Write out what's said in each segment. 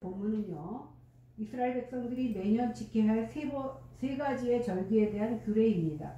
본문은요, 이스라엘 백성들이 매년 지켜야 할 세 가지의 절기에 대한 규례입니다.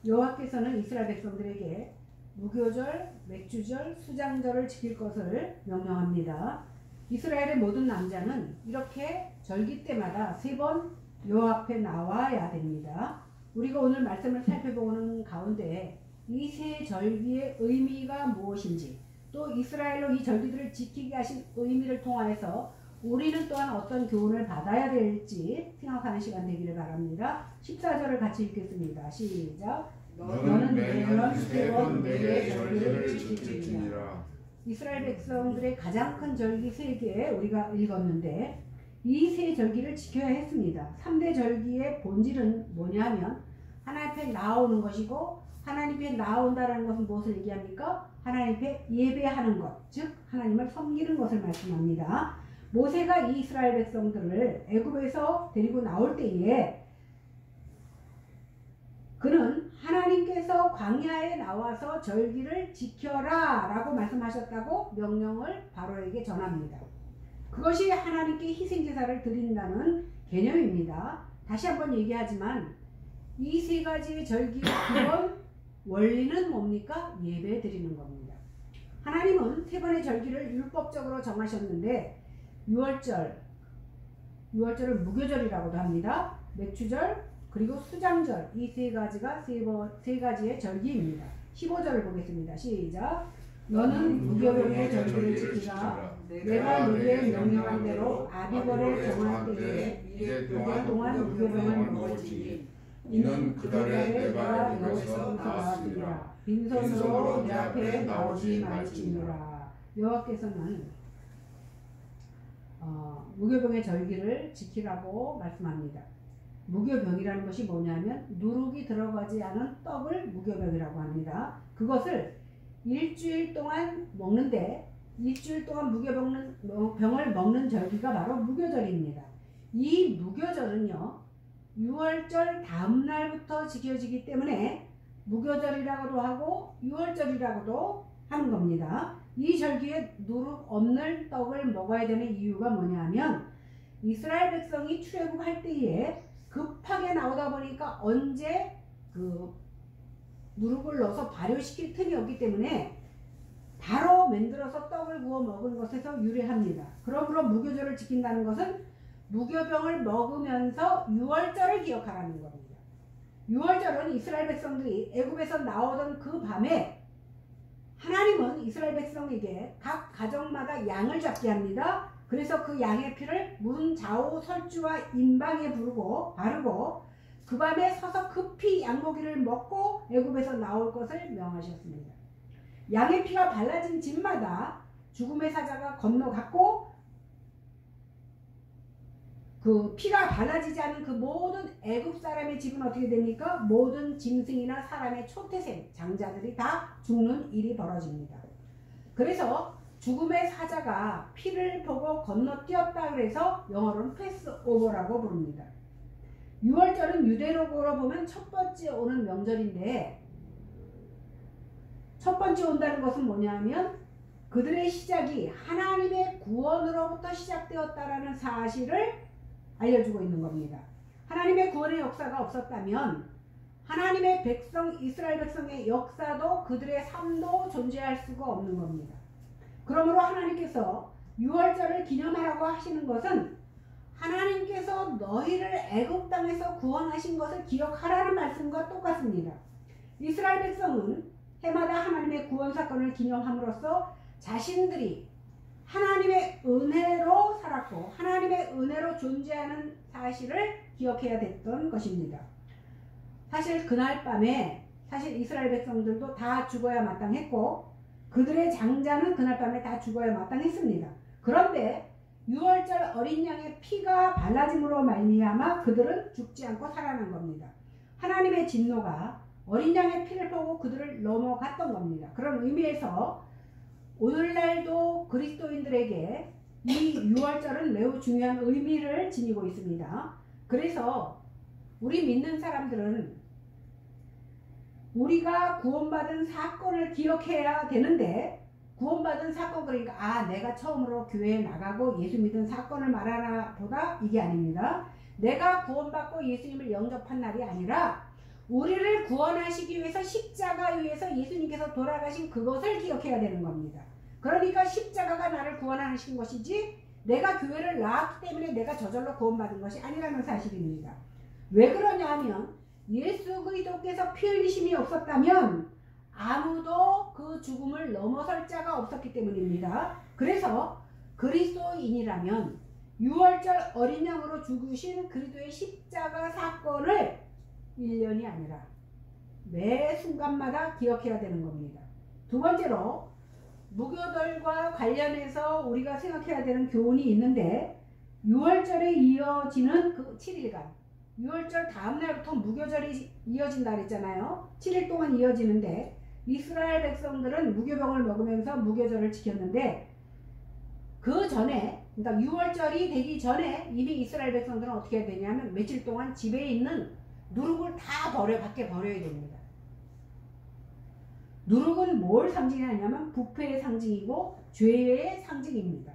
여호와께서는 이스라엘 백성들에게 무교절, 맥주절, 수장절을 지킬 것을 명령합니다. 이스라엘의 모든 남자는 이렇게 절기 때마다 3번 여호와 앞에 나와야 됩니다. 우리가 오늘 말씀을 살펴보는 가운데 이 세 절기의 의미가 무엇인지, 또 이스라엘로 이 절기들을 지키게 하신 의미를 통하여서 우리는 또한 어떤 교훈을 받아야 될지 생각하는 시간 되기를 바랍니다. 14절을 같이 읽겠습니다. 시작. 너는 매년 3번 내게 절기를 지키리라. 이스라엘 백성들의 가장 큰 절기 3개 우리가 읽었는데 이 세 절기를 지켜야 했습니다. 3대 절기의 본질은 뭐냐면 하나님 앞에 나오는 것이고, 하나님 앞에 나온다는 것은 무엇을 얘기합니까? 하나님 앞에 예배하는 것, 즉 하나님을 섬기는 것을 말씀합니다. 모세가 이 이스라엘 백성들을 애굽에서 데리고 나올 때에 그는 하나님께서 광야에 나와서 절기를 지켜라 라고 말씀하셨다고 명령을 바로에게 전합니다. 그것이 하나님께 희생제사를 드린다는 개념입니다. 다시 한번 얘기하지만 이 세 가지의 절기의 기본 원리는 뭡니까? 예배 드리는 겁니다. 하나님은 3번의 절기를 율법적으로 정하셨는데 6월절을 무교절이라고도 합니다. 맥주절 그리고 수장절, 이 세 가지의 절기입니다. 15절을 보겠습니다. 시작. 너는 무교병의 절기를 지키라. 내가 너희에 명령한 대로 아비벌에 정한 때에 이래 동안 무교병을 먹을지니 이는 그 달에 내가 여호와께서 나왔으리라. 빈손으로 내 앞에 나오지 말지니라. 여호와께서는 무교병의 절기를 지키라고 말씀합니다. 무교병이라는 것이 뭐냐면 누룩이 들어가지 않은 떡을 무교병이라고 합니다. 그것을 일주일 동안 먹는데, 일주일 동안 무교병을 먹는 절기가 바로 무교절입니다. 이 무교절은요 6월절 다음 날부터 지켜지기 때문에 무교절이라고도 하고 6월절이라고도 하는 겁니다. 이 절기에 누룩 없는 떡을 먹어야 되는 이유가 뭐냐면 이스라엘 백성이 출애굽할 때에 급하게 나오다 보니까 언제 누룩을 넣어서 발효시킬 틈이 없기 때문에 바로 만들어서 떡을 구워 먹은 것에서 유래합니다. 그러므로 무교절을 지킨다는 것은 무교병을 먹으면서 6월절을 기억하라는 겁니다. 6월절은 이스라엘 백성들이 애굽에서 나오던 그 밤에 하나님은 이스라엘 백성에게 각 가정마다 양을 잡게 합니다. 그래서 그 양의 피를 문 좌우 설주와 임방에 바르고 그 밤에 서서 급히 양고기를 먹고 애굽에서 나올 것을 명하셨습니다. 양의 피가 발라진 집마다 죽음의 사자가 건너갔고, 그 피가 발라지지 않은 그 모든 애굽 사람의 집은 어떻게 됩니까? 모든 짐승이나 사람의 초태생, 장자들이 다 죽는 일이 벌어집니다. 그래서 죽음의 사자가 피를 보고 건너뛰었다 그래서 영어로는 패스오버라고 부릅니다. 6월절은 유대록으로 보면 첫 번째 오는 명절인데, 첫 번째 온다는 것은 뭐냐면 그들의 시작이 하나님의 구원으로부터 시작되었다라는 사실을 알려주고 있는 겁니다. 하나님의 구원의 역사가 없었다면 하나님의 백성, 이스라엘 백성의 역사도 그들의 삶도 존재할 수가 없는 겁니다. 그러므로 하나님께서 6월절을 기념하라고 하시는 것은 하나님께서 너희를 애굽 땅에서 구원하신 것을 기억하라는 말씀과 똑같습니다. 이스라엘 백성은 해마다 하나님의 구원 사건을 기념함으로써 자신들이 하나님의 은혜로 살았고 하나님의 은혜로 존재하는 사실을 기억해야 됐던 것입니다. 사실 그날 밤에 이스라엘 백성들도 다 죽어야 마땅했고 그들의 장자는 그날 밤에 다 죽어야 마땅했습니다. 그런데 6월절 어린 양의 피가 발라짐으로 말미암아 그들은 죽지 않고 살아난 겁니다. 하나님의 진노가 어린 양의 피를 보고 그들을 넘어갔던 겁니다. 그런 의미에서 오늘날도 그리스도인들에게 이 6월절은 매우 중요한 의미를 지니고 있습니다. 그래서 우리 믿는 사람들은 우리가 구원받은 사건을 기억해야 되는데 구원받은 사건, 그러니까 내가 처음으로 교회에 나가고 예수 믿은 사건을 말하나 보다, 이게 아닙니다. 내가 구원받고 예수님을 영접한 날이 아니라 우리를 구원하시기 위해서 십자가 위에서 예수님께서 돌아가신 그것을 기억해야 되는 겁니다. 그러니까 십자가가 나를 구원하신 것이지 내가 교회를 나왔기 때문에 내가 저절로 구원받은 것이 아니라는 사실입니다. 왜 그러냐 하면 예수 그리스도께서 피 흘리심이 없었다면 아무도 그 죽음을 넘어설 자가 없었기 때문입니다. 그래서 그리스도인이라면 6월절 어린 양으로 죽으신 그리스도의 십자가 사건을 1년이 아니라 매 순간마다 기억해야 되는 겁니다. 두 번째로 무교절과 관련해서 우리가 생각해야 되는 교훈이 있는데 6월절에 이어지는 그 7일간, 6월절 다음날부터 무교절이 이어진다 그랬잖아요. 7일 동안 이어지는데 이스라엘 백성들은 무교병을 먹으면서 무교절을 지켰는데 그 전에, 그러니까 6월절이 되기 전에 이미 이스라엘 백성들은 어떻게 해야 되냐면 며칠 동안 집에 있는 누룩을 다 밖에 버려야 됩니다. 누룩은 뭘 상징하냐면 부패의 상징이고 죄의 상징입니다.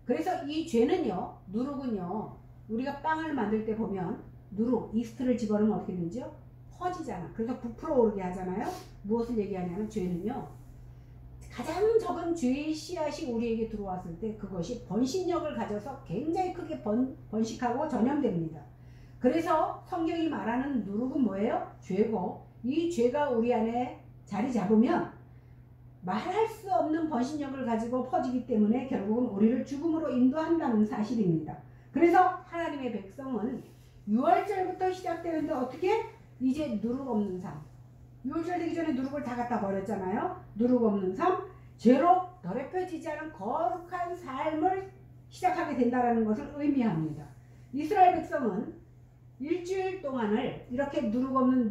그래서 이 죄는요, 누룩은요, 우리가 빵을 만들 때 보면 누룩, 이스트를 집어넣으면 어떻게 되죠? 퍼지잖아. 그래서 부풀어 오르게 하잖아요. 무엇을 얘기하냐면 죄는요, 가장 적은 죄의 씨앗이 우리에게 들어왔을 때 그것이 번식력을 가져서 굉장히 크게 번식하고 전염됩니다. 그래서 성경이 말하는 누룩은 뭐예요? 죄고, 이 죄가 우리 안에 자리 잡으면 말할 수 없는 번식력을 가지고 퍼지기 때문에 결국은 우리를 죽음으로 인도한다는 사실입니다. 그래서 하나님의 백성은 6월절부터 시작되는데 어떻게? 이제 누룩 없는 삶. 6월절 되기 전에 누룩을 다 갖다 버렸잖아요. 누룩 없는 삶, 죄로 더럽혀지지 않은 거룩한 삶을 시작하게 된다는 것을 의미합니다. 이스라엘 백성은 일주일 동안을 이렇게 누룩 없는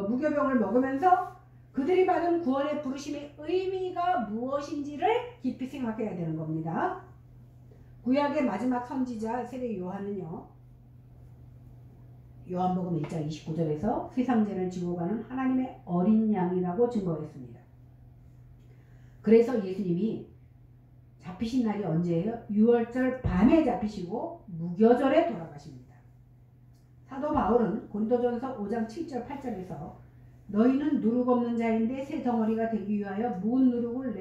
무교병을 먹으면서 그들이 받은 구원의 부르심의 의미가 무엇인지를 깊이 생각해야 되는 겁니다. 구약의 마지막 선지자 세례 요한은요, 요한복음 1장 29절에서 세상죄를 지고 가는 하나님의 어린 양이라고 증거했습니다. 그래서 예수님이 잡히신 날이 언제예요? 6월절 밤에 잡히시고 무교절에 돌아가십니다. 사도 바울은 고린도전서 5장 7절 8절에서 너희는 누룩 없는 자인데 새 덩어리가 되기 위하여 묵은 누룩을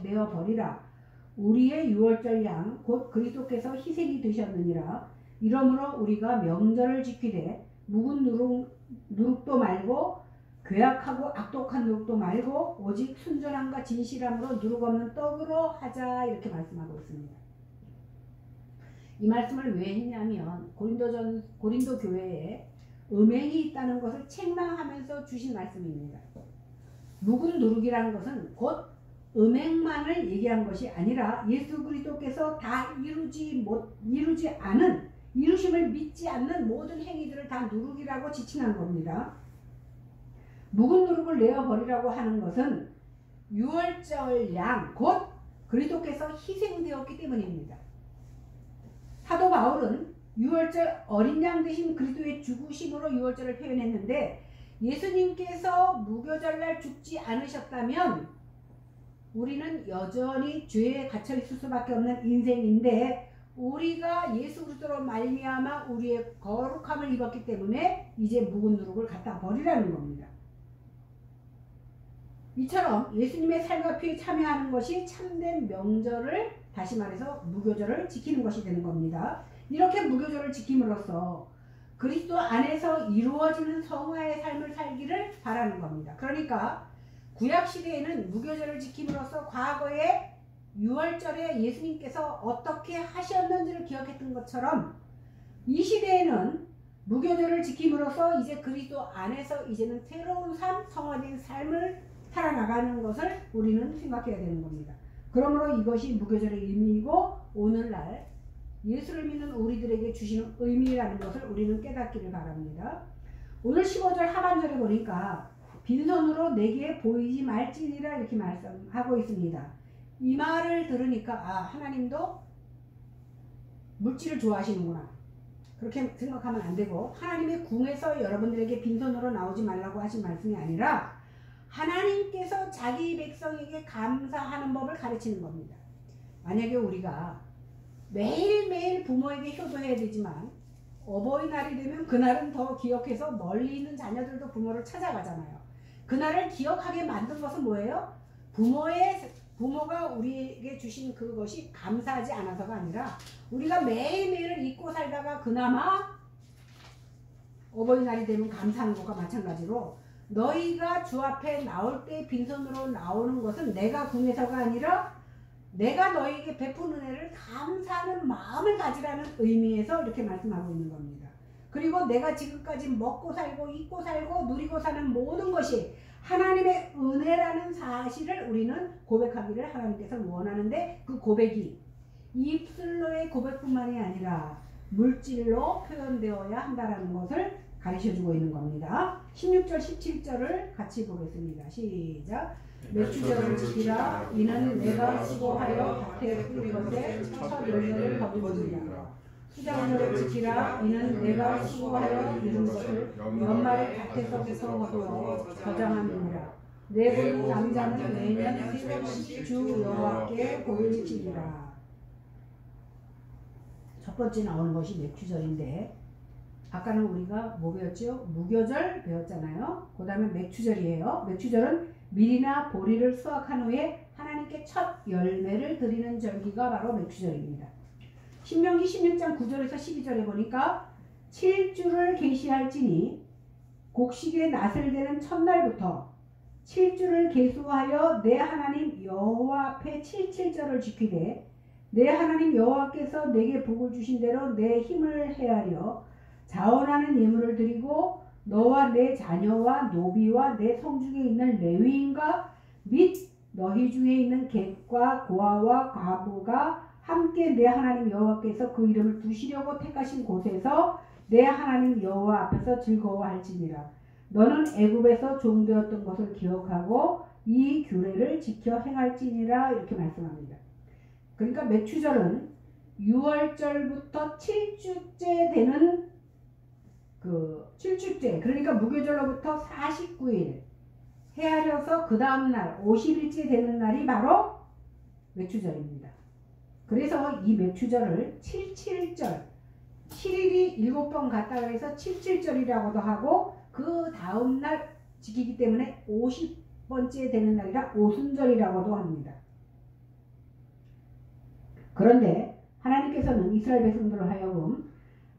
내어 버리라. 우리의 6월절 양 곧 그리스도께서 희생이 되셨느니라. 이러므로 우리가 명절을 지키되 묵은 누룩도 말고 괴악하고 악독한 누룩도 말고 오직 순전함과 진실함으로 누룩 없는 떡으로 하자, 이렇게 말씀하고 있습니다. 이 말씀을 왜 했냐면 고린도 교회에 음행이 있다는 것을 책망하면서 주신 말씀입니다. 묵은 누룩이라는 것은 곧 음행만을 얘기한 것이 아니라 예수 그리스도께서 다 이루지 않은, 이루심을 믿지 않는 모든 행위들을 다 누룩이라고 지칭한 겁니다. 묵은 누룩을 내어버리라고 하는 것은 6월절 양 곧 그리스도께서 희생되었기 때문입니다. 사도 바울은 6월절 어린 양 되신 그리스도의 죽으심으로 6월절을 표현했는데 예수님께서 무교절날 죽지 않으셨다면 우리는 여전히 죄에 갇혀 있을 수밖에 없는 인생인데 우리가 예수 그리스도로 말미암아 우리의 거룩함을 입었기 때문에 이제 묵은 누룩을 갖다 버리라는 겁니다. 이처럼 예수님의 살과 피에 참여하는 것이 참된 명절을, 다시 말해서 무교절을 지키는 것이 되는 겁니다. 이렇게 무교절을 지킴으로써 그리스도 안에서 이루어지는 성화의 삶을 살기를 바라는 겁니다. 그러니까 구약시대에는 무교절을 지킴으로써 과거에 6월절에 예수님께서 어떻게 하셨는지를 기억했던 것처럼 이 시대에는 무교절을 지킴으로써 이제 그리스도 안에서 이제는 새로운 삶, 성화된 삶을 살아나가는 것을 우리는 생각해야 되는 겁니다. 그러므로 이것이 무교절의 의미이고 오늘날 예수를 믿는 우리들에게 주시는 의미라는 것을 우리는 깨닫기를 바랍니다. 오늘 15절 하반절에 보니까 빈손으로 내게 보이지 말지니라 이렇게 말씀하고 있습니다. 이 말을 들으니까 하나님도 물질을 좋아하시는구나, 그렇게 생각하면 안 되고, 하나님의 궁에서 여러분들에게 빈손으로 나오지 말라고 하신 말씀이 아니라 하나님께서 자기 백성에게 감사하는 법을 가르치는 겁니다. 만약에 우리가 매일매일 부모에게 효도해야 되지만 어버이날이 되면 그날은 더 기억해서 멀리 있는 자녀들도 부모를 찾아가잖아요. 그날을 기억하게 만든 것은 뭐예요? 부모가 우리에게 주신 그것이 감사하지 않아서가 아니라 우리가 매일매일 잊고 살다가 그나마 어버이날이 되면 감사하는 것과 마찬가지로 너희가 주 앞에 나올 때 빈손으로 나오는 것은 내가 궁해서가 아니라 내가 너희에게 베푼 은혜를 감사하는 마음을 가지라는 의미에서 이렇게 말씀하고 있는 겁니다. 그리고 내가 지금까지 먹고 살고 입고 살고 누리고 사는 모든 것이 하나님의 은혜라는 사실을 우리는 고백하기를 하나님께서 원하는데 그 고백이 입술로의 고백뿐만이 아니라 물질로 표현되어야 한다는 것을 가르쳐주고 있는 겁니다. 16절 17절을 같이 보겠습니다. 시작. 맥주절을 지키라. 이는 내가 수고하여 밭에 뿌린 것에 첫 열매를 거두리라. 수장절을 지키라. 이는 내가 수고하여 이룬 것을 연말 밭에서부터 거두어 저장함이니라. 내 본 남자는 매년 3번씩 주 여호와께 보일지니라. 첫 번째 나오는 것이 맥주절인데 아까는 우리가 뭐 배웠죠? 무교절 배웠잖아요. 그 다음에 맥주절이에요. 맥주절은 밀이나 보리를 수확한 후에 하나님께 첫 열매를 드리는 절기가 바로 맥주절입니다. 신명기 16장 9절에서 12절에 보니까 7주를 계시할지니 곡식의 낫을 되는 첫날부터 7주를 계수하여 내 하나님 여호와 앞에 77절을 지키되 내 하나님 여호와께서 내게 복을 주신 대로 내 힘을 헤아려 자원하는 예물을 드리고 너와 내 자녀와 노비와 내 성중에 있는 레위인과 및 너희 중에 있는 객과 고아와 과부가 함께 내 하나님 여호와께서 그 이름을 두시려고 택하신 곳에서 내 하나님 여호와 앞에서 즐거워할지니라. 너는 애굽에서 종되었던 것을 기억하고 이 규례를 지켜 행할지니라. 이렇게 말씀합니다. 그러니까 맥주절은 6월절부터 7주째 되는 7주째, 그러니까 무교절로부터 49일 헤아려서 그 다음날 50일째 되는 날이 바로 맥주절입니다. 그래서 이 맥주절을 77절, 7일이 7번 갔다가 해서 77절이라고도 하고 그 다음날 지키기 때문에 50번째 되는 날이라 오순절이라고도 합니다. 그런데 하나님께서는 이스라엘 백성들을 하여금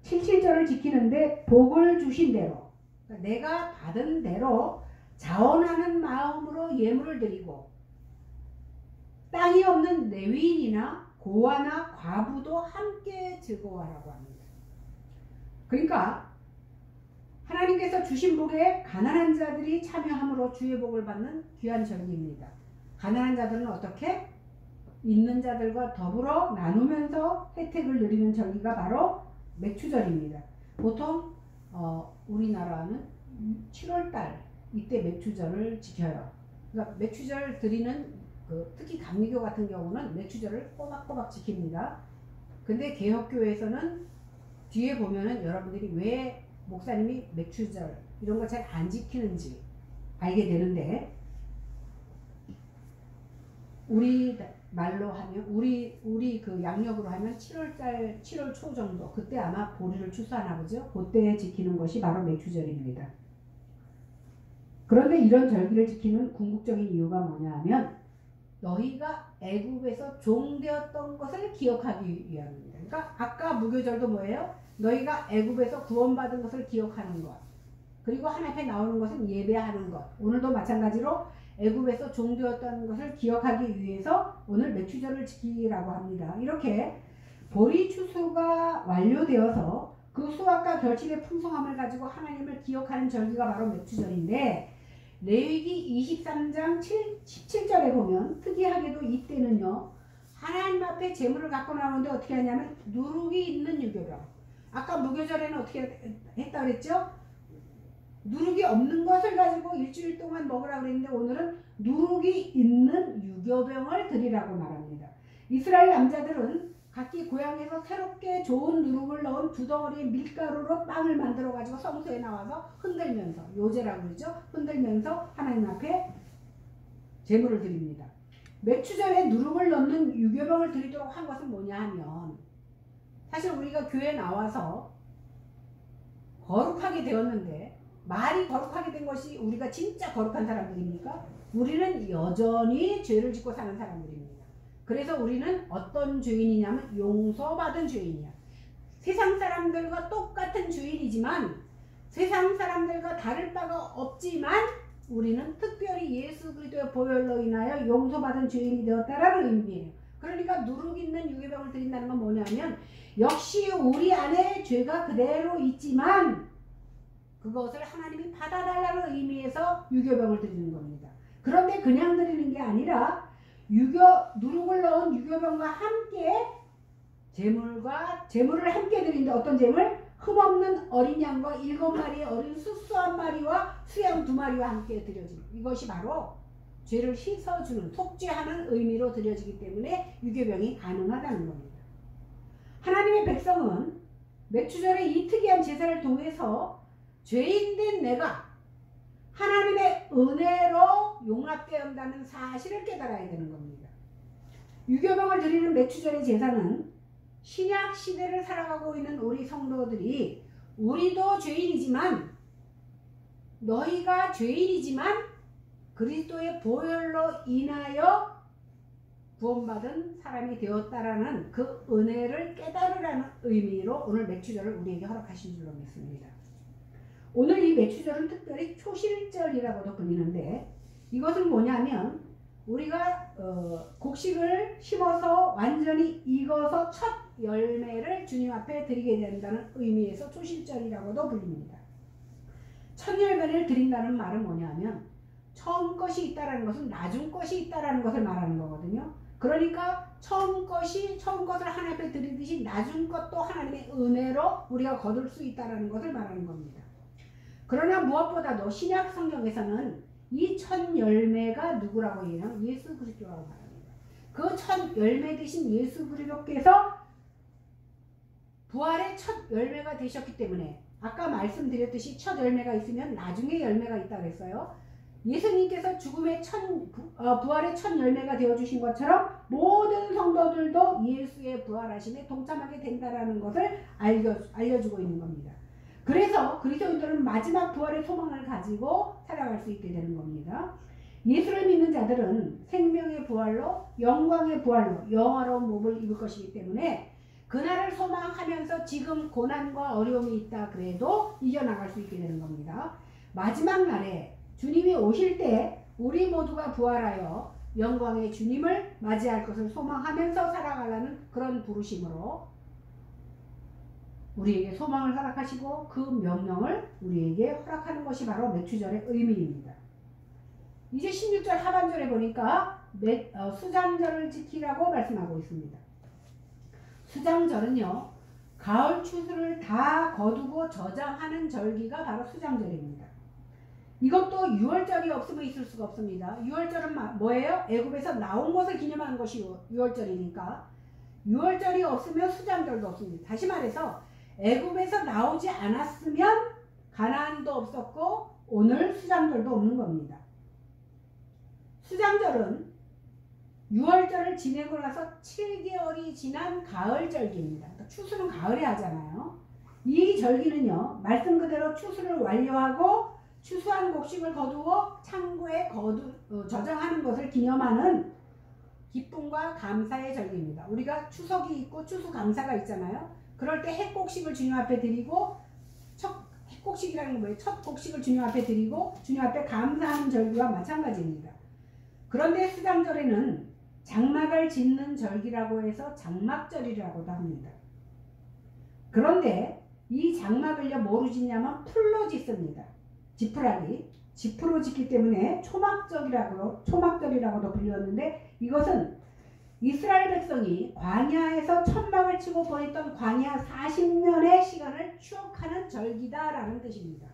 77절을 지키는데 복을 주신 대로 그러니까 내가 받은 대로 자원하는 마음으로 예물을 드리고 땅이 없는 레위인이나 고아나 과부도 함께 즐거워하라고 합니다. 그러니까 하나님께서 주신 복에 가난한 자들이 참여함으로 주의 복을 받는 귀한 절기입니다. 가난한 자들은 어떻게? 있는 자들과 더불어 나누면서 혜택을 누리는 절기가 바로 맥주절입니다. 보통 우리나라는 7월달 이때 맥주절을 지켜요. 그러니까 맥주절 드리는 특히 감리교 같은 경우는 맥주절을 꼬박꼬박 지킵니다. 근데 개혁교회에서는 뒤에 보면은 여러분들이 왜 목사님이 맥주절 이런 거 잘 안 지키는지 알게 되는데 우리 말로 하면 우리 그 양력으로 하면 7월달 7월 초 정도 그때 아마 보리를 추수하나 보죠. 그때 지키는 것이 바로 맥주절입니다. 그런데 이런 절기를 지키는 궁극적인 이유가 뭐냐 하면 너희가 애굽에서 종되었던 것을 기억하기 위함입니다. 그러니까 아까 무교절도 뭐예요? 너희가 애굽에서 구원받은 것을 기억하는 것. 그리고 하나님 앞에 나오는 것은 예배하는 것. 오늘도 마찬가지로 애굽에서 종되었다는 것을 기억하기 위해서 오늘 맥주절을 지키라고 합니다. 이렇게 보리 추수가 완료되어서 그 수확과 결실의 풍성함을 가지고 하나님을 기억하는 절기가 바로 맥주절인데 레위기 23장 17절에 보면 특이하게도 이때는요 하나님 앞에 제물을 갖고 나오는데 어떻게 하냐면 누룩이 있는 유교병. 아까 무교절에는 어떻게 했다 그랬죠? 누룩이 없는 것을 가지고 일주일 동안 먹으라고 그랬는데 오늘은 누룩이 있는 유교병을 드리라고 말합니다. 이스라엘 남자들은 각기 고향에서 새롭게 좋은 누룩을 넣은 두 덩어리의 밀가루로 빵을 만들어 가지고 성소에 나와서 흔들면서 요제라고 그러죠. 흔들면서 하나님 앞에 제물을 드립니다. 맥추절에 누룩을 넣는 유교병을 드리도록 한 것은 뭐냐 하면, 사실 우리가 교회에 나와서 거룩하게 되었는데, 말이 거룩하게 된 것이 우리가 진짜 거룩한 사람들입니까? 우리는 여전히 죄를 짓고 사는 사람들입니다. 그래서 우리는 어떤 죄인이냐면 용서받은 죄인이야. 세상 사람들과 똑같은 죄인이지만, 세상 사람들과 다를 바가 없지만, 우리는 특별히 예수 그리스도의 보혈로 인하여 용서받은 죄인이 되었다라는 의미예요. 그러니까 누룩 있는 유교병을 드린다는 건 뭐냐면, 역시 우리 안에 죄가 그대로 있지만 그것을 하나님이 받아달라는 의미에서 유교병을 드리는 겁니다. 그런데 그냥 드리는 게 아니라 누룩을 넣은 유교병과 함께 제물을 함께 드리는데, 어떤 제물? 흠없는 어린 양과 7마리의 어린 수수 1마리와 수양 2마리와 함께 드려지는, 이것이 바로 죄를 씻어주는, 속죄하는 의미로 드려지기 때문에 유교병이 가능하다는 겁니다. 하나님의 백성은 맥추절의 이 특이한 제사를 통해서 죄인된 내가 하나님의 은혜로 용납되었다는 사실을 깨달아야 되는 겁니다. 유교병을 드리는 맥추절의 제사는 신약 시대를 살아가고 있는 우리 성도들이, 우리도 죄인이지만, 너희가 죄인이지만 그리스도의 보혈로 인하여 구원받은 사람이 되었다라는 그 은혜를 깨달으라는 의미로 오늘 맥추절을 우리에게 허락하신 줄로 믿습니다. 오늘 이 맥추절은 특별히 초실절이라고도 불리는데, 이것은 뭐냐면 우리가 곡식을 심어서 완전히 익어서 첫 열매를 주님 앞에 드리게 된다는 의미에서 초실절이라고도 불립니다. 첫 열매를 드린다는 말은 뭐냐면 처음 것이 있다라는 것은 나중 것이 있다라는 것을 말하는 거거든요. 그러니까 처음 것을 하나님 앞에 드리듯이 나중 것도 하나님의 은혜로 우리가 거둘 수 있다라는 것을 말하는 겁니다. 그러나 무엇보다도 신약 성경에서는 이 첫 열매가 누구라고 얘기하면 예수 그리스도라고 말합니다. 그 첫 열매 되신 예수 그리스도께서 부활의 첫 열매가 되셨기 때문에, 아까 말씀드렸듯이 첫 열매가 있으면 나중에 열매가 있다고 했어요. 예수님께서 죽음의 부활의 첫 열매가 되어주신 것처럼 모든 성도들도 예수의 부활하심에 동참하게 된다는 것을 알려주고 있는 겁니다. 그래서 그리스도인들은 마지막 부활의 소망을 가지고 살아갈 수 있게 되는 겁니다. 예수를 믿는 자들은 생명의 부활로, 영광의 부활로 영화로운 몸을 입을 것이기 때문에 그날을 소망하면서 지금 고난과 어려움이 있다 그래도 이겨나갈 수 있게 되는 겁니다. 마지막 날에 주님이 오실 때 우리 모두가 부활하여 영광의 주님을 맞이할 것을 소망하면서 살아가려는 그런 부르심으로 우리에게 소망을 허락하시고 그 명령을 우리에게 허락하는 것이 바로 맥추절의 의미입니다. 이제 16절 하반절에 보니까 수장절을 지키라고 말씀하고 있습니다. 수장절은요, 가을 추수를 다 거두고 저장하는 절기가 바로 수장절입니다. 이것도 6월절이 없으면 있을 수가 없습니다. 6월절은 뭐예요? 애굽에서 나온 것을 기념하는 것이 6월절이니까 6월절이 없으면 수장절도 없습니다. 다시 말해서 애굽에서 나오지 않았으면 가나안도 없었고 오늘 수장절도 없는 겁니다. 수장절은 6월절을 지내고 나서 7개월이 지난 가을절기입니다. 그러니까 추수는 가을에 하잖아요. 이 절기는요, 말씀 그대로 추수를 완료하고 추수한 곡식을 거두어 창고에 저장하는 것을 기념하는 기쁨과 감사의 절기입니다. 우리가 추석이 있고 추수감사가 있잖아요. 그럴 때 핵곡식을 주님 앞에 드리고, 핵곡식이라는 건 뭐예요? 첫 곡식을 주님 앞에 드리고 주님 앞에 감사하는 절기와 마찬가지입니다. 그런데 수장절에는 장막을 짓는 절기라고 해서 장막절이라고도 합니다. 그런데 이 장막을요 뭐로 짓냐면 풀로 짓습니다. 지프로 짓기 때문에 초막절이라고도 불렸는데, 이것은 이스라엘 백성이 광야에서 천막을 치고 보냈던 광야 40년의 시간을 추억하는 절기다라는 뜻입니다.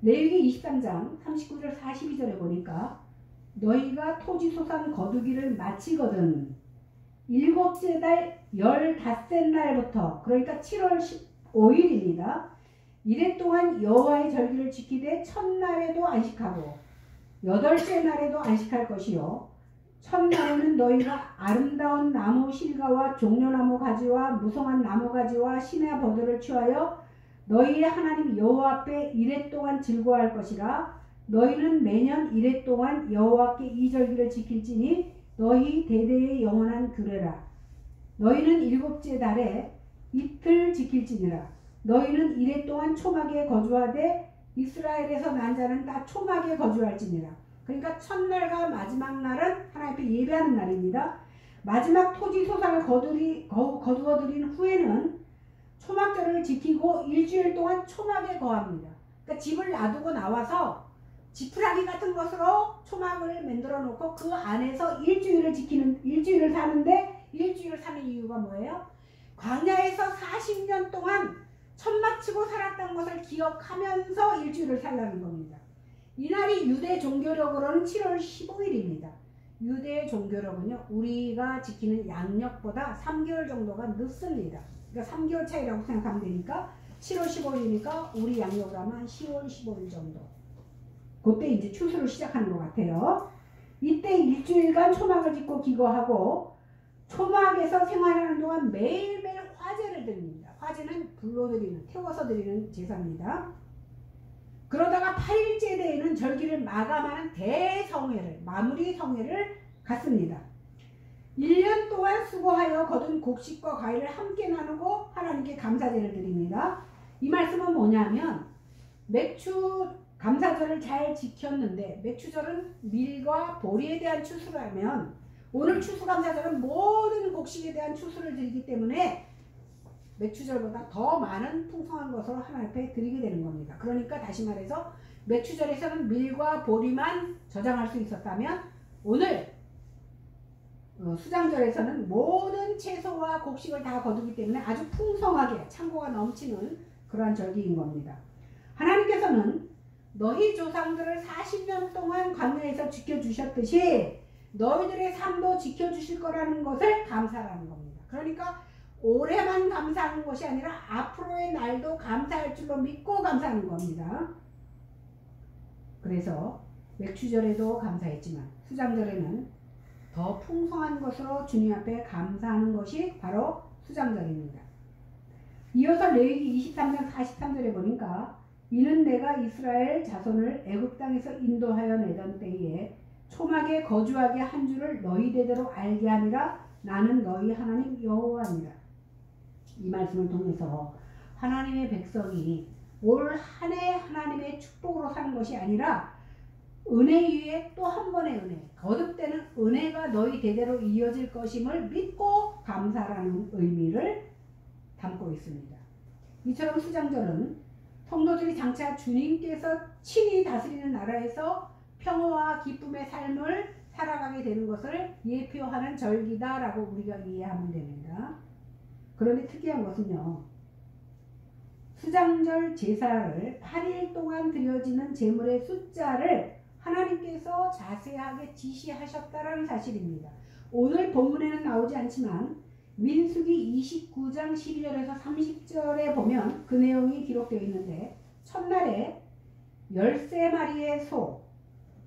레위기 23장 39절 42절에 보니까 너희가 토지 소산 거두기를 마치거든 7째 달 15째 날부터, 그러니까 7월 15일입니다. 이래 동안 여호와의 절기를 지키되 첫날에도 안식하고 8째 날에도 안식할 것이요 첫날에는 너희가 아름다운 나무 실과와 종려나무 가지와 무성한 나무 가지와 시내 버들을 취하여 너희의 하나님 여호와 앞에 이레 동안 즐거워할 것이라. 너희는 매년 이레 동안 여호와께 이 절기를 지킬지니 너희 대대의 영원한 규례라. 너희는 7째 달에 이틀 지킬지니라. 너희는 이레 동안 초막에 거주하되 이스라엘에서 난 자는 다 초막에 거주할지니라. 그러니까 첫날과 마지막 날은 하나님 앞에 예배하는 날입니다. 마지막 토지 소산을 거두어 들인 후에는 초막절을 지키고 일주일 동안 초막에 거합니다. 그러니까 집을 놔두고 나와서 지푸라기 같은 것으로 초막을 만들어 놓고 그 안에서 일주일을 사는데, 일주일을 사는 이유가 뭐예요? 광야에서 40년 동안 천막 치고 살았던 것을 기억하면서 일주일을 살라는 겁니다. 이날이 유대 종교력으로는 7월 15일입니다. 유대 종교력은요, 우리가 지키는 양력보다 3개월 정도가 늦습니다. 그러니까 3개월 차이라고 생각하면 되니까 7월 15일이니까 우리 양력으로 하면 10월 15일 정도. 그때 이제 추수를 시작하는 것 같아요. 이때 일주일간 초막을 짓고 기거하고 초막에서 생활하는 동안 매일매일 화제를 드립니다. 화제는 불로 드리는, 태워서 드리는 제사입니다. 그러다가 8일째 대에는 절기를 마감하는 대성회를, 마무리 성회를 갖습니다. 1년 동안 수고하여 거둔 곡식과 과일을 함께 나누고 하나님께 감사제를 드립니다. 이 말씀은 뭐냐면, 맥추 감사절을 잘 지켰는데, 맥추절은 밀과 보리에 대한 추수라면 오늘 추수감사절은 모든 곡식에 대한 추수를 드리기 때문에 맥추절보다 더 많은 풍성한 것으로 하나님 앞에 드리게 되는 겁니다. 그러니까 다시 말해서 맥추절에서는 밀과 보리만 저장할 수 있었다면 오늘 수장절에서는 모든 채소와 곡식을 다 거두기 때문에 아주 풍성하게 창고가 넘치는 그러한 절기인 겁니다. 하나님께서는 너희 조상들을 40년 동안 광야에서 지켜주셨듯이 너희들의 삶도 지켜주실 거라는 것을 감사하는 겁니다. 그러니까 올해만 감사하는 것이 아니라 앞으로의 날도 감사할 줄로 믿고 감사하는 겁니다. 그래서 맥추절에도 감사했지만 수장절에는 더 풍성한 것으로 주님 앞에 감사하는 것이 바로 수장절입니다. 이어서 레위기 23장 43절에 보니까 이는 내가 이스라엘 자손을 애굽 땅에서 인도하여 내던 때에 초막에 거주하게 한 줄을 너희 대대로 알게 하니라. 나는 너희 하나님 여호와니라. 이 말씀을 통해서 하나님의 백성이 올 한 해 하나님의 축복으로 사는 것이 아니라 은혜 위에 또 한 번의 은혜, 거듭되는 은혜가 너희 대대로 이어질 것임을 믿고 감사라는 의미를 담고 있습니다. 이처럼 수장절은 성도들이 장차 주님께서 친히 다스리는 나라에서 평화와 기쁨의 삶을 살아가게 되는 것을 예표하는 절기다라고 우리가 이해하면 됩니다. 그런데 특이한 것은요, 수장절 제사를 8일 동안 드려지는 제물의 숫자를 하나님께서 자세하게 지시하셨다라는 사실입니다. 오늘 본문에는 나오지 않지만 민수기 29장 12절에서 30절에 보면 그 내용이 기록되어 있는데, 첫날에 13마리의 소,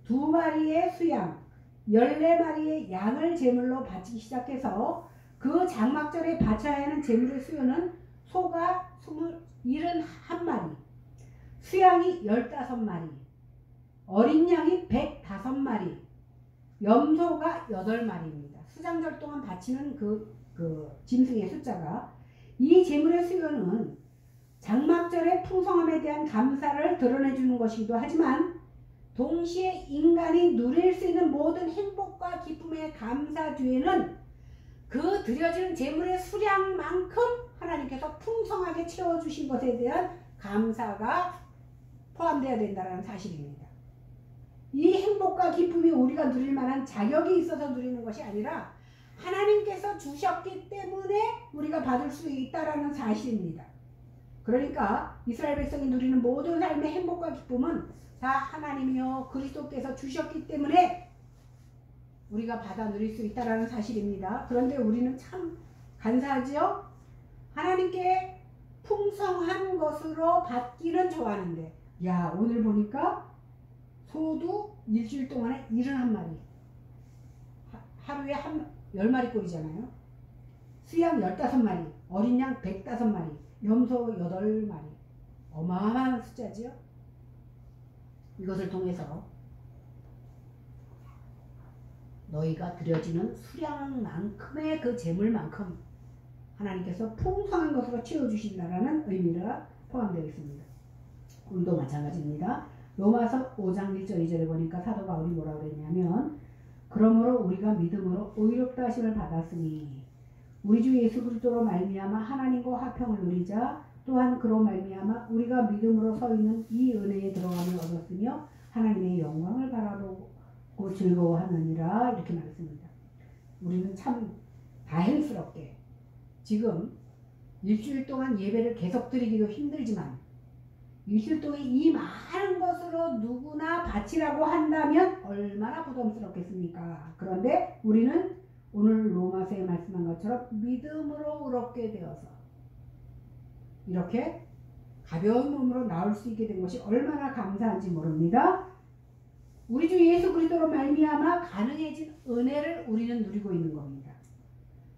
2마리의 수양, 14마리의 양을 제물로 바치기 시작해서 그 장막절에 바쳐야 하는 제물의 수요는 소가 71마리, 수양이 15마리, 어린 양이 105마리, 염소가 8마리입니다. 수장절 동안 바치는 그 짐승의 숫자가, 이 제물의 수요는 장막절의 풍성함에 대한 감사를 드러내주는 것이기도 하지만 동시에 인간이 누릴 수 있는 모든 행복과 기쁨의 감사 뒤에는 그 드려지는 제물의 수량만큼 하나님께서 풍성하게 채워주신 것에 대한 감사가 포함되어야 된다는 사실입니다. 이 행복과 기쁨이 우리가 누릴 만한 자격이 있어서 누리는 것이 아니라 하나님께서 주셨기 때문에 우리가 받을 수 있다는 사실입니다. 그러니까 이스라엘 백성이 누리는 모든 삶의 행복과 기쁨은 다 하나님이요 그리스도께서 주셨기 때문에 우리가 받아 누릴 수 있다는 사실입니다. 그런데 우리는 참 간사하지요? 하나님께 풍성한 것으로 받기는 좋아하는데, 야, 오늘 보니까 소도 일주일 동안에 71마리. 하루에 10마리 꼴이잖아요. 수양 15마리, 어린 양 105마리, 염소 8마리. 어마어마한 숫자지요. 이것을 통해서 너희가 드려지는 수량만큼의 그 재물만큼 하나님께서 풍성한 것으로 채워주신다라는 의미가 포함되어 있습니다. 오늘도 마찬가지입니다. 로마서 5장 1절 2절에 보니까 사도 바울이 뭐라고 그랬냐면 그러므로 우리가 믿음으로 의롭다 하심을 받았으니 우리 주 예수 그리스도로 말미암아 하나님과 화평을 누리자 또한 그로 말미암아 우리가 믿음으로 서 있는 이 은혜에 들어감을 얻었으며 하나님의 영광을 바라보고 즐거워하느니라 이렇게 말했습니다. 우리는 참 다행스럽게 지금 일주일 동안 예배를 계속 드리기도 힘들지만 일주일 동안 이 많은 것으로 누구나 바치라고 한다면 얼마나 부담스럽겠습니까? 그런데 우리는 오늘 로마서에 말씀한 것처럼 믿음으로 의롭게 되어서 이렇게 가벼운 몸으로 나올 수 있게 된 것이 얼마나 감사한지 모릅니다. 우리 주 예수 그리스도로 말미암아 가능해진 은혜를 우리는 누리고 있는 겁니다.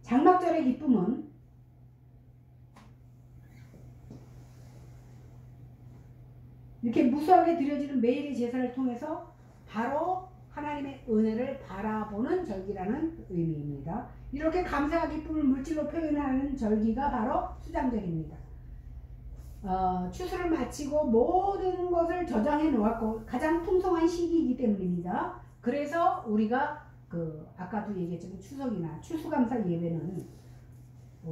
장막절의 기쁨은 이렇게 무수하게 드려지는 매일의 제사를 통해서 바로 하나님의 은혜를 바라보는 절기라는 의미입니다. 이렇게 감사와 기쁨을 물질로 표현하는 절기가 바로 수장절입니다. 추수를 마치고 모든 것을 저장해 놓았고 가장 풍성한 시기이기 때문입니다. 그래서 우리가 아까도 얘기했지만 추석이나 추수감사 예배는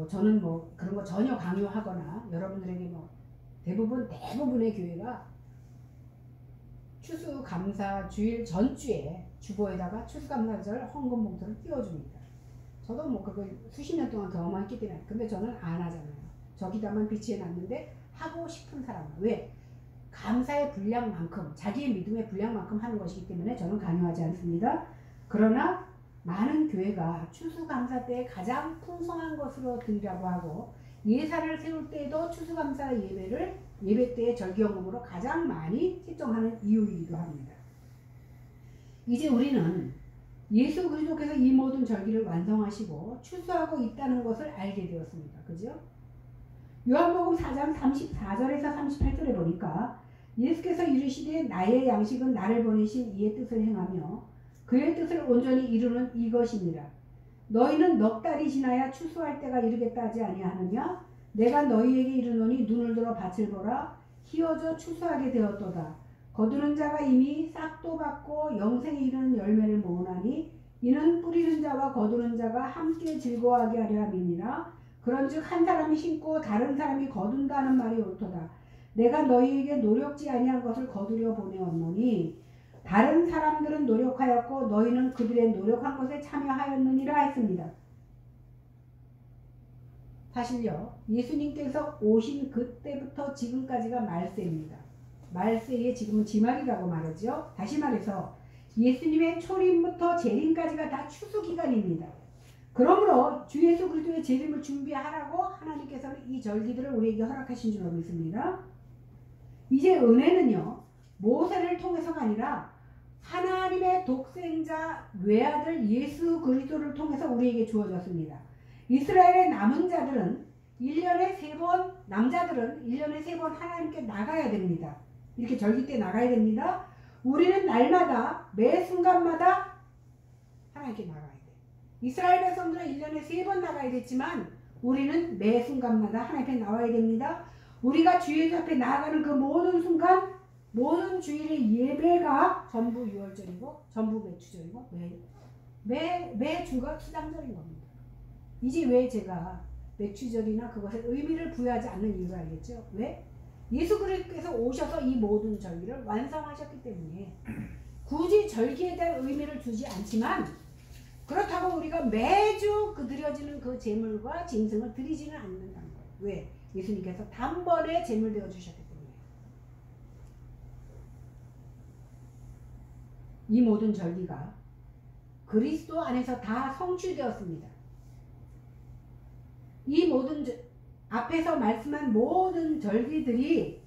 저는 그런 거 전혀 강요하거나 여러분들에게 대부분의 교회가 추수감사 주일 전주에 주보에다가 추수감사절 헌금 봉투를 띄워줍니다. 저도 그거 수십 년 동안 경험했기 때문에. 근데 저는 안 하잖아요. 저기다만 비치해 놨는데 하고 싶은 사람. 왜? 감사의 분량만큼, 자기의 믿음의 분량만큼 하는 것이기 때문에 저는 강요하지 않습니다. 그러나 많은 교회가 추수감사 때 가장 풍성한 것으로 드리라고 하고 예산을 세울 때도 추수감사 예배 때의 절기헌금으로 가장 많이 책정하는 이유이기도 합니다. 이제 우리는 예수 그리스도께서 이 모든 절기를 완성하시고 추수하고 있다는 것을 알게 되었습니다. 그죠? 요한복음 4장 34절에서 38절에 보니까 예수께서 이르시되 나의 양식은 나를 보내신 이의 뜻을 행하며 그의 뜻을 온전히 이루는 이것입니다. 너희는 넉 달이 지나야 추수할 때가 이르겠다 하지 아니하느냐? 내가 너희에게 이르노니 눈을 들어 밭을 보라. 희어져 추수하게 되었도다. 거두는 자가 이미 싹도 받고 영생에 이르는 열매를 모으나니 이는 뿌리는 자와 거두는 자가 함께 즐거워하게 하려 함이니라. 그런즉 한 사람이 심고 다른 사람이 거둔다는 말이 옳도다. 내가 너희에게 노력지 아니한 것을 거두려 보내었노니 다른 사람들은 노력하였고 너희는 그들의 노력한 것에 참여하였느니라 했습니다. 사실요, 예수님께서 오신 그때부터 지금까지가 말세입니다. 말세에 지금은 지말이라고 말하죠. 다시 말해서 예수님의 초림부터 재림까지가 다 추수기간입니다. 그러므로 주 예수 그리스도의 재림을 준비하라고 하나님께서는 이 절기들을 우리에게 허락하신 줄로 믿습니다. 이제 은혜는요, 모세를 통해서가 아니라 하나님의 독생자 외아들 예수 그리스도를 통해서 우리에게 주어졌습니다. 이스라엘의 남은 자들은 1년에 3번, 남자들은 1년에 3번 하나님께 나가야 됩니다. 이렇게 절기 때 나가야 됩니다. 우리는 날마다 매 순간마다 하나님께 나가야 돼. 이스라엘 백성들은 1년에 3번 나가야 됐지만 우리는 매 순간마다 하나님 앞에 나와야 됩니다. 우리가 주 예수 앞에 나아가는 그 모든 순간 모든 주일의 예배가 전부 6월절이고 전부 매추절이고 매 주가 수장절인 겁니다. 이제 왜 제가 매추절이나 그것에 의미를 부여하지 않는 이유를 알겠죠? 왜? 예수 그리스도께서 오셔서 이 모든 절기를 완성하셨기 때문에 굳이 절기에 대한 의미를 두지 않지만 그렇다고 우리가 매주 드려지는 그 제물과 짐승을 드리지는 않는다는 거예요. 왜? 예수님께서 단번에 제물 되어 주셨기 때문에. 이 모든 절기가 그리스도 안에서 다 성취되었습니다. 이 모든 앞에서 말씀한 모든 절기들이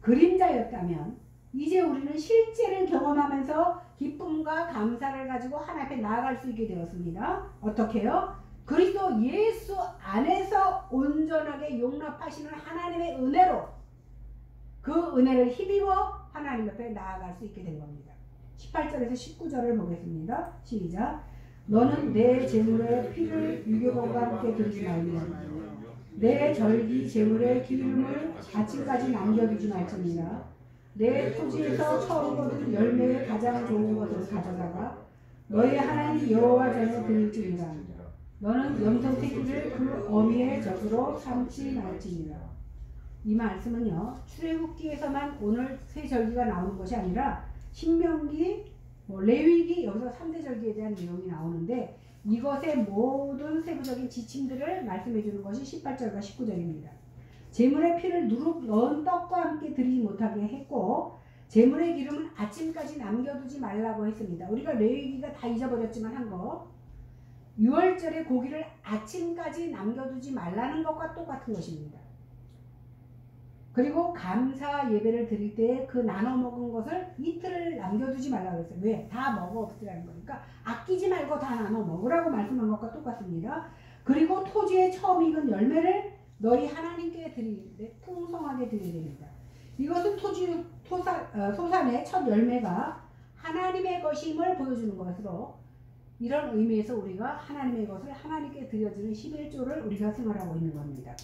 그림자였다면 이제 우리는 실제를 경험하면서 기쁨과 감사를 가지고 하나님 앞에 나아갈 수 있게 되었습니다. 어떻게요? 그리스도 예수 안에서 온전하게 용납하시는 하나님의 은혜로 그 은혜를 힘입어 하나님 앞에 나아갈 수 있게 된 겁니다. 18절에서 19절을 보겠습니다. 시작. 너는 내 제물의 피를 유교범과 함께 들이지 말며 내 절기 제물의 기름을 아침까지 남겨두지 말지니라. 내 토지에서 처음 거둔 열매의 가장 좋은 것을 가져다가 너의 하나님 여호와 전에 드릴지니라. 너는 염소 새끼를 그 어미의 젖으로 삼지 말지니라. 이 말씀은요, 출애굽기에서만 오늘 세 절기가 나오는 것이 아니라 신명기, 레위기, 여기서 3대 절기에 대한 내용이 나오는데 이것의 모든 세부적인 지침들을 말씀해 주는 것이 18절과 19절입니다. 제물의 피를 누룩 넣은 떡과 함께 드리지 못하게 했고 제물의 기름은 아침까지 남겨두지 말라고 했습니다. 우리가 레위기가 다 잊어버렸지만 한 거, 6월절에 고기를 아침까지 남겨두지 말라는 것과 똑같은 것입니다. 그리고 감사 예배를 드릴 때 그 나눠 먹은 것을 이틀을 남겨두지 말라고 했어요. 왜? 다 먹어 없으라는 거니까 아끼지 말고 다 나눠 먹으라고 말씀한 것과 똑같습니다. 그리고 토지에 처음 익은 열매를 너희 하나님께 드리는데 풍성하게 드려야 됩니다. 이것은 소산의 첫 열매가 하나님의 것임을 보여주는 것으로 이런 의미에서 우리가 하나님의 것을 하나님께 드려지는 11조를 우리가 생활하고 있는 겁니다.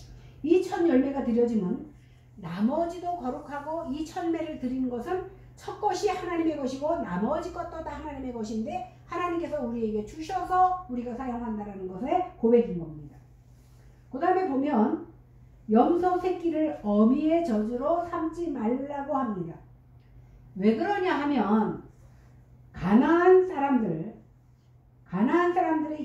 이 첫 열매가 드려지면 나머지도 거룩하고 이 천매를 드리는 것은 첫 것이 하나님의 것이고 나머지 것도 다 하나님의 것인데 하나님께서 우리에게 주셔서 우리가 사용한다는 것의 고백인 겁니다. 그 다음에 보면 염소 새끼를 어미의 젖으로 삼지 말라고 합니다. 왜 그러냐 하면 가나안 사람들의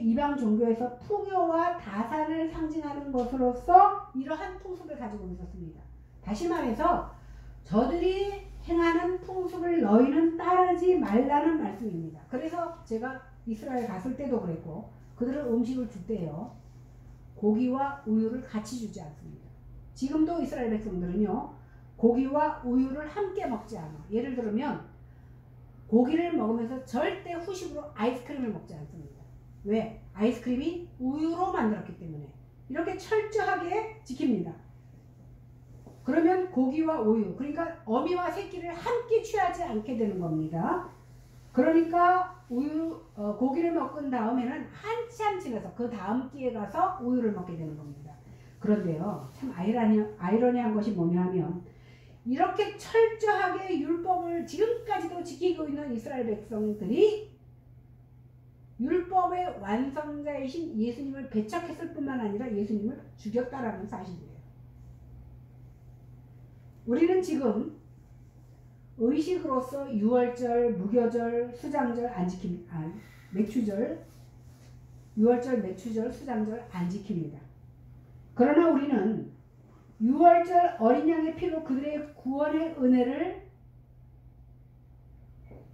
이방 종교에서 풍요와 다산을 상징하는 것으로서 이러한 풍습을 가지고 있었습니다. 다시 말해서 저들이 행하는 풍습을 너희는 따르지 말라는 말씀입니다. 그래서 제가 이스라엘 갔을 때도 그랬고 그들은 음식을 줄 때요 고기와 우유를 같이 주지 않습니다. 지금도 이스라엘 백성들은요 고기와 우유를 함께 먹지 않아. 예를 들면 고기를 먹으면서 절대 후식으로 아이스크림을 먹지 않습니다. 왜? 아이스크림이 우유로 만들었기 때문에 이렇게 철저하게 지킵니다. 그러면 고기와 우유, 그러니까 어미와 새끼를 함께 취하지 않게 되는 겁니다. 그러니까 고기를 먹은 다음에는 한참 지나서 그 다음 끼에 가서 우유를 먹게 되는 겁니다. 그런데요, 참 아이러니한 것이 뭐냐면 이렇게 철저하게 율법을 지금까지도 지키고 있는 이스라엘 백성들이 율법의 완성자이신 예수님을 배척했을 뿐만 아니라 예수님을 죽였다라는 사실이에요. 우리는 지금 의식으로서 유월절, 무교절, 수장절 안 지킵니다. 매추절, 유월절, 매추절, 수장절 안 지킵니다. 그러나 우리는 유월절 어린 양의 피로 그들의 구원의 은혜를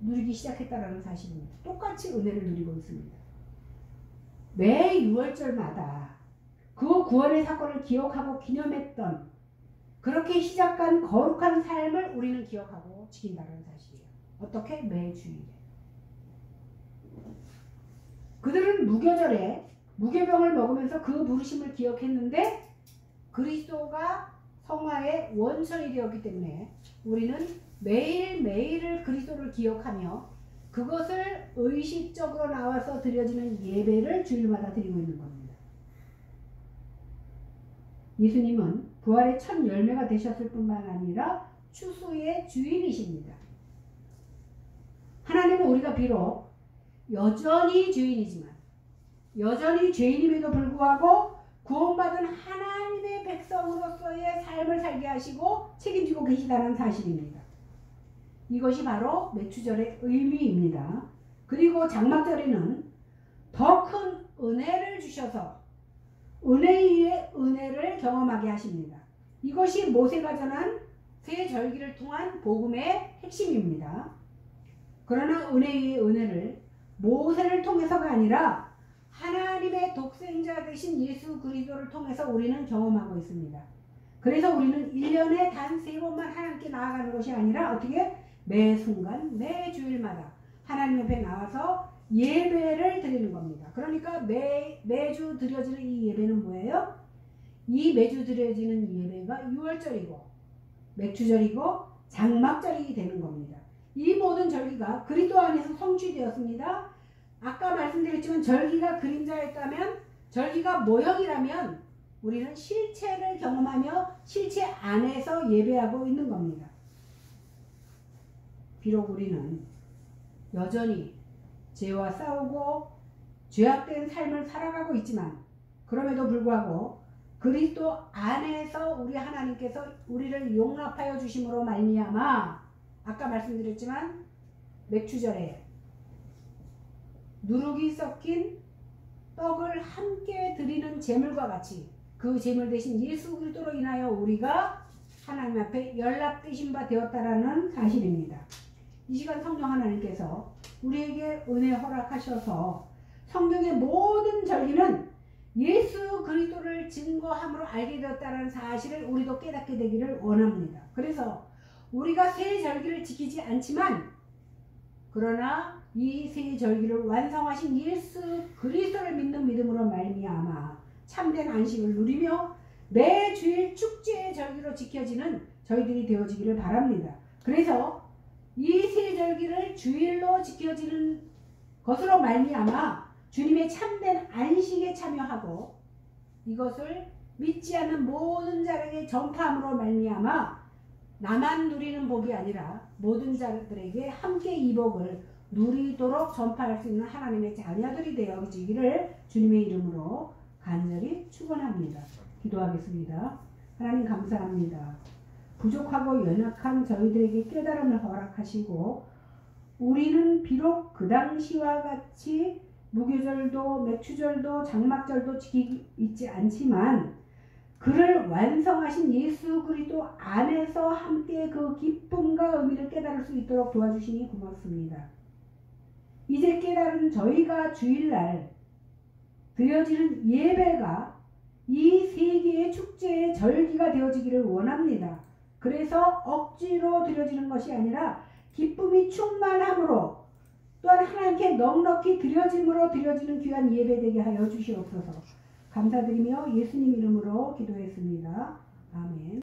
누리기 시작했다라는 사실입니다. 똑같이 은혜를 누리고 있습니다. 매 유월절마다 그 구원의 사건을 기억하고 기념했던 그렇게 시작한 거룩한 삶을 우리는 기억하고 지킨다는 사실이에요. 어떻게? 매 주일에. 그들은 무교절에 무교병을 먹으면서 그 부르심을 기억했는데 그리스도가 성화의 원천이 되었기 때문에 우리는 매일매일을 그리스도를 기억하며 그것을 의식적으로 나와서 드려지는 예배를 주일마다 드리고 있는 겁니다. 예수님은 부활의 첫 열매가 되셨을 뿐만 아니라 추수의 주인이십니다. 하나님은 우리가 비록 여전히 죄인이지만 여전히 죄인임에도 불구하고 구원받은 하나님의 백성으로서의 삶을 살게 하시고 책임지고 계시다는 사실입니다. 이것이 바로 매추절의 의미입니다. 그리고 장막절에는 더 큰 은혜를 주셔서 은혜 위에 은혜를 경험하게 하십니다. 이것이 모세가 전한 세 절기를 통한 복음의 핵심입니다. 그러나 은혜 위에 은혜를 모세를 통해서가 아니라 하나님의 독생자 되신 예수 그리스도를 통해서 우리는 경험하고 있습니다. 그래서 우리는 1년에 단 3번만 하나님께 나아가는 것이 아니라 어떻게? 매 순간 매 주일마다 하나님 앞에 나와서 예배를 드리는 겁니다. 그러니까 매주 드려지는 이 예배는 뭐예요? 이 매주 드려지는 예배가 유월절이고 맥주절이고 장막절이 되는 겁니다. 이 모든 절기가 그리스도 안에서 성취되었습니다. 아까 말씀드렸지만 절기가 그림자였다면, 절기가 모형이라면 우리는 실체를 경험하며 실체 안에서 예배하고 있는 겁니다. 비록 우리는 여전히 죄와 싸우고 죄악된 삶을 살아가고 있지만, 그럼에도 불구하고 그리스도 안에서 우리 하나님께서 우리를 용납하여 주심으로 말미암아, 아까 말씀드렸지만 맥주절에 누룩이 섞인 떡을 함께 드리는 제물과 같이 그 제물 대신 예수 그리스도로 인하여 우리가 하나님 앞에 연락되신 바 되었다라는 사실입니다. 이 시간 성령 하나님께서 우리에게 은혜 허락하셔서 성경의 모든 절기는 예수 그리스도를 증거함으로 알게 되었다는 사실을 우리도 깨닫게 되기를 원합니다. 그래서 우리가 새 절기를 지키지 않지만, 그러나 이 새 절기를 완성하신 예수 그리스도를 믿는 믿음으로 말미암아 참된 안식을 누리며 매 주일 축제의 절기로 지켜지는 저희들이 되어지기를 바랍니다. 그래서 이 새 절기를 주일로 지켜지는 것으로 말미암아 주님의 참된 안식에 참여하고 이것을 믿지 않는 모든 자에게 전파함으로 말미암아 나만 누리는 복이 아니라 모든 자들에게 함께 이 복을 누리도록 전파할 수 있는 하나님의 자녀들이 되어지기를 주님의 이름으로 간절히 축원합니다. 기도하겠습니다. 하나님 감사합니다. 부족하고 연약한 저희들에게 깨달음을 허락하시고, 우리는 비록 그 당시와 같이 무교절도 맥주절도 장막절도 지키고 있지 않지만 그를 완성하신 예수 그리스도 안에서 함께 그 기쁨과 의미를 깨달을 수 있도록 도와주시니 고맙습니다. 이제 깨달은 저희가 주일날 드려지는 예배가 이 세계의 축제의 절기가 되어지기를 원합니다. 그래서 억지로 드려지는 것이 아니라 기쁨이 충만함으로 또한 하나님께 넉넉히 드려짐으로 드려지는 귀한 예배되게 하여 주시옵소서. 감사드리며 예수님 이름으로 기도했습니다. 아멘.